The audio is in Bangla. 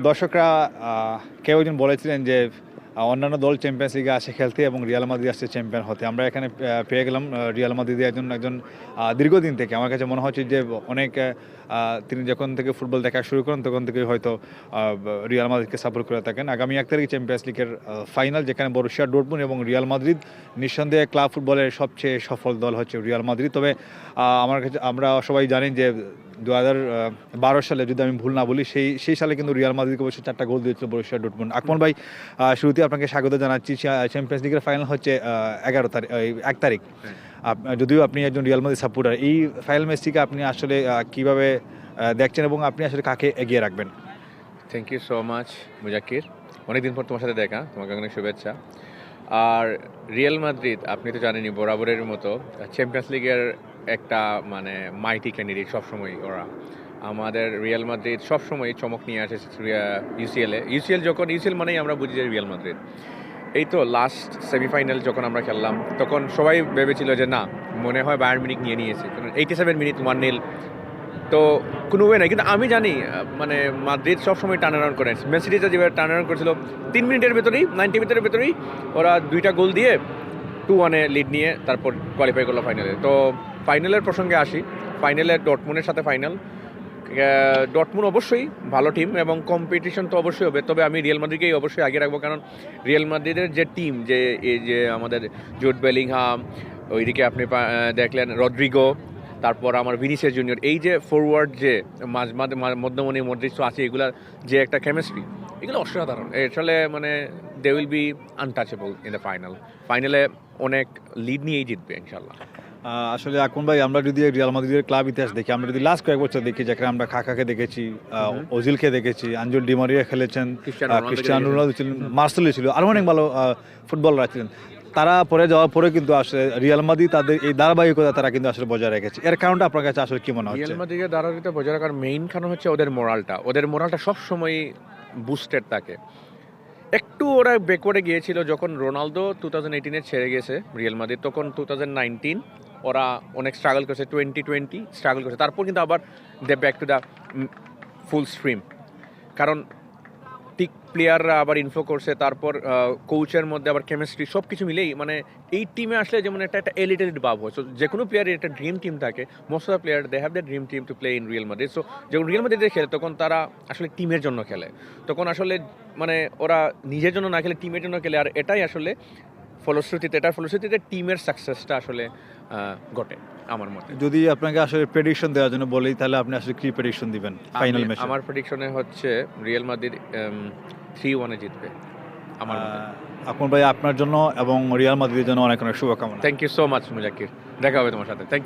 দর্শকরা কেউ একজন বলেছিলেন যে অন্যান্য দল চ্যাম্পিয়ন্স লিগে আসে খেলতে এবং রিয়াল মাদ্রিদ আসছে চ্যাম্পিয়ন হতে। আমরা এখানে পেয়ে গেলাম রিয়াল মাদ্রিদের একজন দীর্ঘদিন থেকে আমার কাছে মনে হচ্ছে যে অনেক তিনি যখন থেকে ফুটবল দেখা শুরু করেন তখন থেকে হয়তো রিয়াল মাদ্রিদকে সাপোর্ট করে থাকেন। আগামী 1 তারিখ চ্যাম্পিয়ন্স লিগের ফাইনাল, যেখানে বরুসিয়া ডর্টমুন্ড এবং রিয়াল মাদ্রিদ, নিঃসন্দেহে ক্লাব ফুটবলের সবচেয়ে সফল দল হচ্ছে রিয়াল মাদ্রিদ। তবে আমার কাছে আমরা সবাই জানেন যে 2012 সালে, যদি আমি ভুল না বলি, সেই সালে কিন্তু রিয়াল মাদ্রিদকে অবশ্যই 4টা গোল দিয়েছিল বরুসিয়া ডর্টমুন্ড। আকমল ভাই, শুরুতে আপনাকে স্বাগত জানাচ্ছি। চ্যাম্পিয়ন্স লিগের ফাইনাল হচ্ছে 1 তারিখ। যদিও আপনি একজন রিয়াল মাদ্রিদ সাপোর্টার, এই ফাইনাল ম্যাচটিকে আপনি আসলে কিভাবে দেখছেন এবং আপনি আসলে কাকে এগিয়ে রাখবেন? Thank you so much Mujakkir, অনেকদিন পর তোমার সাথে দেখা, তোমাকে অনেক শুভেচ্ছা। আর রিয়াল মাদ্রিদ আপনি তো জানেনই বরাবরের মতো চ্যাম্পিয়ন্স লিগের একটা মাইটি ক্যান্ডিডেট সবসময়। ওরা আমাদের রিয়াল মাদ্রিদ সবসময় চমক নিয়ে আসে ইউসিএল মানেই আমরা বুঝি যে রিয়াল মাদ্রিদ। এই তো লাস্ট সেমিফাইনাল যখন আমরা খেললাম তখন সবাই ভেবেছিল যে না, মনে হয় বায়ার্ন মিউনিখ নিয়ে নিয়েছে, কারণ 87 মিনিট 1-0, তো কোনো ওয়ে নাই। কিন্তু আমি জানি মাদ্রিদ সবসময় টার্ন অ্যারাউন্ড করে। ম্যান সিটিতে যেভাবে টার্ন অ্যারাউন্ড করেছিল 3 মিনিটের ভেতরেই, 90 মিনিটের ভেতরেই ওরা 2টা গোল দিয়ে 2-1 লিড নিয়ে তারপর কোয়ালিফাই করলো ফাইনালে। তো ফাইনালের প্রসঙ্গে আসি, ফাইনালে ডর্টমুন্ডের সাথে ফাইনাল। ডর্টমুন্ড অবশ্যই ভালো টিম এবং কম্পিটিশন তো অবশ্যই হবে, তবে আমি রিয়াল মাদ্রিদকেই অবশ্যই আগে রাখবো। কারণ রিয়াল মাদ্রিদের যে টিম, এই যে আমাদের জুড বেলিংহাম, ওইদিকে আপনি দেখলেন রদ্রিগো, তারপর আমার ভিনিসিয়াস জুনিয়র, এই যে ফরওয়ার্ড যে মধ্যমণি মডরিচ আছে, এগুলার যে একটা কেমিস্ট্রি, এগুলো অসাধারণ। আসলে they will be untouchable in the ফাইনালে অনেক লিড নিয়েই জিতবে ইনশাল্লাহ। আসলে আকমল ভাই, আমরা যদি রিয়াল মাদ্রিদের ক্লাব ইতিহাস দেখি, আমরা যদি লাস্ট কয়েক বছর দেখি, যেখানে আমরা খাকাকে দেখেছি, ওজিলকে দেখেছি, আঞ্জেল ডি মারিয়া খেলেছেন, ক্রিস্টিয়ানো রোনালদো ছিলেন, মার্সেলো ছিল, আরও অনেক ভালো ফুটবলাররা ছিলেন। তারা পরে যাওয়ার পরে কিন্তু আসলে রিয়াল মাদ্রিদ তাদের এই ধারাবাহিকতা তারা কিন্তু আসলে বজায় রেখেছে। এর কারণটা আপনার কাছে আসলে কি মনে হচ্ছে? রিয়াল মাদ্রিদের ধারাবাহিকতা বজায় রাখার মেইন কারণ হচ্ছে ওদের মোরালটা সবসময় বুস্টেড থাকে। একটু ওরা ব্যাকওয়ার্ডে গিয়েছিল যখন রোনালদো 2018 ছেড়ে গেছে রিয়াল মাদ্রিদ, তখন 2019 ওরা অনেক স্ট্রাগল করেছে, 2020 স্ট্রাগল করেছে, তারপর কিন্তু আবার they back to the full stream. কারণ ঠিক প্লেয়াররা আবার ইনফ্লো করছে, তারপর কোচের মধ্যে আবার কেমিস্ট্রি, সব কিছু মিলেই এই টিমে আসলে যেমন একটা এলিটেড ভাব হয়। সো যে কোনো প্লেয়ারের একটা ড্রিম টিম থাকে, most of the player they have the dream team to play in Real Madrid. So যখন রিয়াল মাদ্রিদে খেলে তখন তারা আসলে টিমের জন্য খেলে, তখন আসলে ওরা নিজের জন্য না খেলে টিমের জন্য খেলে। আর এটার ফলশ্রুতিতে টিমের সাকসেসটা আসলে ঘটে আমার মতে। যদি আপনাকে আসলে প্রেডিকশন দেওয়ার জন্য বলি, তাহলে আপনি আসলে কি প্রেডিকশন দিবেন ফাইনাল ম্যাচে? আমার প্রেডিকশনে হচ্ছে রিয়াল মাদ্রিদ 3-1 জিতবে আমার মতে। আকমল ভাই, আপনার জন্য এবং রিয়াল মাদ্রিদের জন্য অনেক অনেক শুভকামনা। Thank you so much Mujakkir, দেখা হবে তোমার সাথে। থ্যাংক